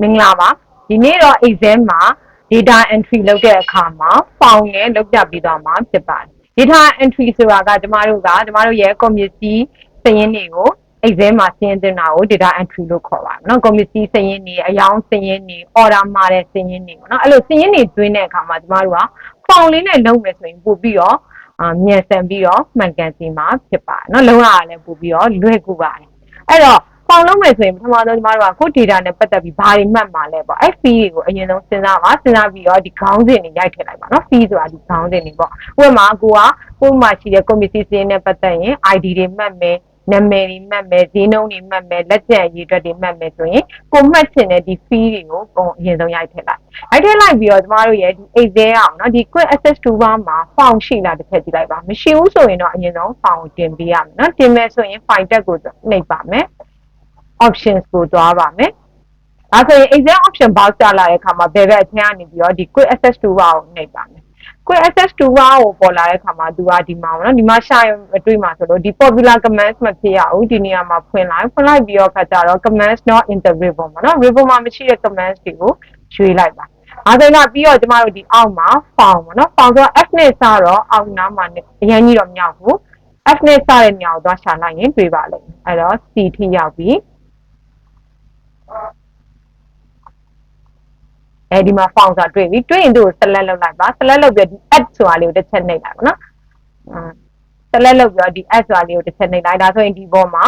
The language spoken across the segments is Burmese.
မင်္ဂလာပါဒီနေ့တော့ exam မှာ data entry လုပ်တဲ့အခါမှာ form နဲ့လုပ်ပြပြီးသွားမှာဖြစ်ပါတယ် data entry ဆိုတာကကျမတို့ရဲ့ ကုန်ပစ္စည်းစာရင်းတွေကို exam မှာစာရင်းသွင်းတာကို data entry လို့ခေါ်ပါတယ်เนาะကုန်ပစ္စည်းစာရင်းတွေအယောင်းစာရင်းတွေ order မှာတဲ့စာရင်းတွေပေါ့เนาะအဲ့လိုစာရင်းတွေသွင်းတဲ့အခါမှာကျမတို့က form လေးနဲ့လုပ်မယ်ဆိုရင်ပို့ပြီးတော့မြန်ဆန်ပြီးတော့မှန်ကန်စီမှာဖြစ်ပါတယ်เนาะလုံးဝလည်းပို့ပြီးတော့လွယ်ကူပါတယ်အဲ့တော့ပေါင်လုံးမယ်ဆိုရင်ပထမဆုံးကျမတို့ကကို data နဲ့ပတ်သက်ပြီးဘာတွေမှတ်မှာလဲပေါ့အဲ့ fee တွေကိုအရင်ဆုံးစဉ်းစားပြီးတော့ဒီခေါင်းစဉ်တွေရိုက်ထည့်လိုက်ပါเนาะ fee ဆိုတာဒီခေါင်းစဉ်တွေပေါ့ဥပမာကိုမှရှိတဲ့ committee စင်းနဲ့ပတ်သက်ရင် ID တွေမှတ်မယ်နာမည်တွေမှတ်မယ်ဈေးနှုန်းတွေမှတ်မယ်လက်ကျန်အရေးအတွက်တွေမှတ်မယ်ဆိုရင်ကိုမှတ်ချင်တဲ့ဒီ fee တွေကိုအရင်ဆုံးရိုက်ထည့်လိုက်ပြီးတော့ကျမတို့ရဲ့ဒီ Excel အောင်เนาะဒီ quick access toolbar မှာ form ရှိလားတစ်ချက်ကြည့်လိုက်ပါမရှိဘူးဆိုရင်တော့အရင်ဆုံး form ကိုတင်ပေးရမယ်เนาะတင်မယ်ဆိုရင် file tab ကိုနှိပ်ပါမယ်options ကိုသွားပါမယ်။ဒါဆိုရင် exam option box ကျလာတဲ့အခါမှာဘယ်ဘက်အထက်ကနေပြီးတော့ဒီ quick access toolbar ကိုနှိပ်ပါမယ်။ quick access toolbar ကိုပေါ်လာတဲ့အခါမှာသူကဒီမှာပေါ့နော်ဒီမှာရှာရင်အတွေ့မှာဆိုလို့ဒီ popular commands မဖြစ်ရဘူးဒီနေရာမှာဖွင့်လိုက်ပြီးတော့ခါကြတော့ commands not in the ribbon ပေါ့နော် ribbon မှာမရှိတဲ့ commands တွေကိုရွေးလိုက်ပါ။အဲဒါပြီးတော့ကျမတို့ဒီအောက်မှာ form ပေါ့နော် form ဆိုတော့ F နဲ့စတော့အောက်နားမှာအရင်ကြီးတော့မရောက်ဘူး။ F နဲ့စတဲ့နေရာကိုသွားရှာလိုက်ရင်တွေ့ပါလိမ့်မယ်။အဲ့တော့ C ထိရောက်ပြီ။အဲဒီမှာ form ဆိုတာတွေ့ပြီတွေ့ရင်သူ့ကို select လုပ်လိုက်ပါ select လုပ်ပြီးဒီ add ဆိုတာလေးကိုတစ်ချက်နှိပ်လိုက်ပါနော် select လုပ်ပြီးတော့ဒီ add ဆိုတာလေးကိုတစ်ချက်နှိပ်လိုက်ဒါဆိုရင်ဒီပေါ်မှာ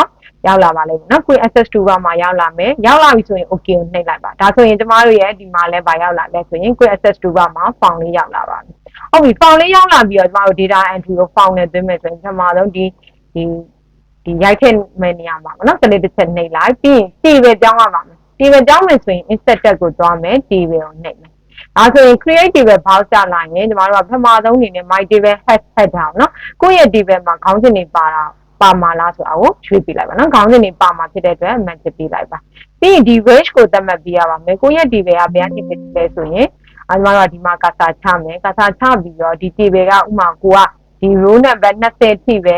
ရောက်လာပါလိမ့်မယ်နော် quick access toolbar မှာရောက်လာမယ်ရောက်လာပြီဆိုရင် okay ကိုနှိပ်လိုက်ပါဒါဆိုရင်ကျမတို့ရဲ့ဒီမှာလည်းဗာရောက်လာလဲဆိုရင် quick access toolbar မှာ form လေးရောက်လာပါပြီဟုတ်ပြီ form လေးရောက်လာပြီးတော့ကျမတို့ data entry ကို form နဲ့သွင်းမယ်ဆိုရင်ပထမဆုံးဒီရိုက်ထည့်မယ့်နေရာမှာပေါ့နော်ကလေးတစ်ချက်နှိပ်လိုက်ပြီးရင် table ပြောင်းရပါမယ် table ပြောင်းမယ်ဆိုရင် insert tab ကိုသွားမယ် table ကိုနှိပ်မယ်ဒါဆိုရင် create table box ကျလာရင်ကျမတို့ကပထမဆုံးအနေနဲ့ my table header เนาะကိုယ့်ရဲ့ table မှာခေါင်းစဉ်တွေပါမှာလားဆိုတာကိုရွေးပြလိုက်ပါเนาะခေါင်းစဉ်တွေပါမှာဖြစ်တဲ့အတွက် match ပြလိုက်ပါပြီးရင်ဒီ range ကိုသတ်မှတ်ပြရပါမယ်ကိုယ့်ရဲ့ table ကဘယ်ကနေဖြစ်လဲဆိုရင်ကျမတို့ကဒီမှာကာစာချမယ်ကာစာချပြီးတော့ဒီ table ကဥမာကိုကဒီ row number 20ထိပဲ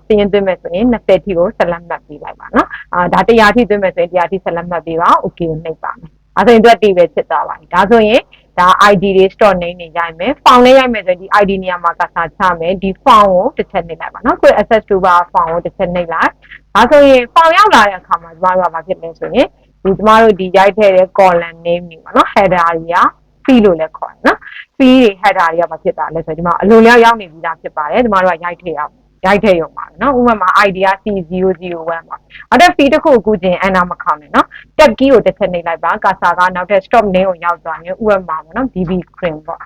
စရင်သွင်းမယ်ဆိုရင်20ထိကိုဆက်လက်မှတ်ပေးလိုက်ပါเนาะဒါ100ထိသွင်းမယ်ဆိုရင်100ထိဆက်လက်မှတ်ပေးပါ okay ကိုနှိပ်ပါမယ်ဒါဆိုရင်သူက table ဖြစ်သွားပါပြီဒါဆိုရင်ဒါ ID တွေ store name တွေရိုက်မယ် form လေးရိုက်မယ်ဆိုရင်ဒီ ID နေရာမှာကာစာချမယ်ဒီ form ကိုတစ်ချက်နှိပ်လိုက်ပါเนาะ quick access toolbar form ကိုတစ်ချက်နှိပ်လိုက်ဒါဆိုရင် form ရောက်လာတဲ့အခါမှာကျမတို့ကဘာဖြစ်လဲဆိုရင်ဒီကျမတို့ဒီရိုက်ထည့်တဲ့ column name တွေပါเนาะ header တွေက fee လို့လည်းခေါ်တယ်เนาะ fee တွေ header တွေကဘာဖြစ်တာလဲဆိုတော့ဒီမှာအလိုလျောက်ရောက်နေပြီးသားဖြစ်ပါတယ်ကျမတို့ကရိုက်ထည့်ရုံပါเนาะဥပမာ ID က C001 ပါနောက်တဲ့ fee တစ်ခုကိုကျင် enter မခေါင်နဲ့เนาะ tab key ကိုတစ်ချက်နှိပ်လိုက်ပါကာစာကနောက်တဲ့ stop name ကိုရောက်သွားရင်ဥပမာပေါ့เนาะ BB cream ပေါ့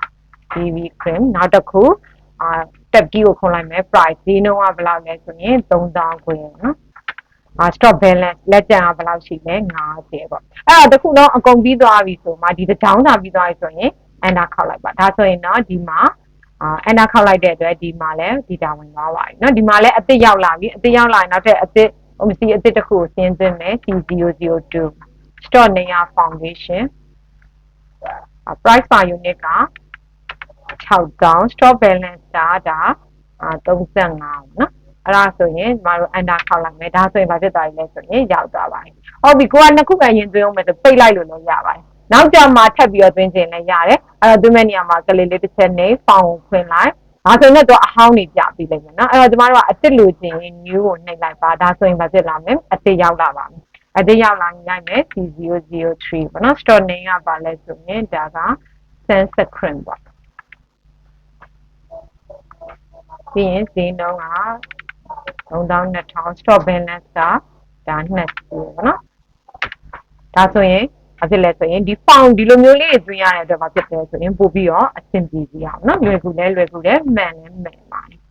BB cream နောက်တစ်ခုtab key ကိုခုံလိုက်မယ် price ဈေးနှုန်းကဘယ်လောက်လဲဆိုရင်3000ခွဲเนาะstop balance လက်ကျန်ကဘယ်လောက်ရှိလဲ90ပေါ့အဲ့ဒါတခုတော့အကုန်ပြီးသွားပြီဆိုမှဒီတစ်ချောင်းစာပြီးသွားပြီဆိုရင် enter ခောက်လိုက်ပါဒါဆိုရင်တော့ဒီမှာenter ခောက်လိုက်တဲ့အတွက်ဒီမှာလည်း data ဝင်သွားပါပြီเนาะဒီမှာလည်းအသစ်ရောက်လာပြီအသစ်ရောက်လာရင်နောက်ထပ်အသစ်တစ်ခုကိုစဉ်းသွင်းမယ် C002 store name foundation price per unit က6000 store balance ကဒါ35เนาะအဲ့ဒါဆိုရင်ကျမတို့ enter ခောက်လိုက်မယ်ဒါဆိုရင်ဘာဖြစ်သွားပြီလဲဆိုရင်ရောက်သွားပါပြီဟုတ်ပြီကိုကနှစ်ခုပဲရင်သွင်းအောင်မယ်ဆိုပိတ်လိုက်လို့လည်းရပါတယ်နောက်ကြမှာထပ်ပြီးတော့သွင်းခြင်းလည်းရတယ်အဲ့တော့သွင်းမဲ့နေရာမှာကလေးလေးတစ်ချက်နဲ့ form ကိုဖွင့်လိုက်ဒါဆိုရင်တော့အဟောင်းနေပြပြီးလိမ့်မယ်เนาะအဲ့တော့ကျမတို့ကအစ်စ်လိုချင် new ကိုနှိပ်လိုက်ပါဒါဆိုရင်ဘာဖြစ်လာမလဲအစ်စ်ရောက်လာပါမယ်အစ်စ်ရောက်လာရင်ရိုက်မယ် C003 ပေါ့เนาะ store name ကပါလဲဆိုရင်ဒါက sunscreen ပေါ့ပြီးရင်ဈေးနှုန်းက3200 store balance ကဒါ20ပေါ့เนาะဒါဆိုရင်ဘာဖြစ်လဲဆိုရင်ဒီ form ဒီလိုမျိုးလေးတွေသွင်းရတဲ့အတွက်ဘာဖြစ်လဲဆိုရင်ပို့ပြီးတော့အဆင်ပြေကြအောင်เนาะလွယ်ကူလဲမှန်လဲမှန်ပါတယ်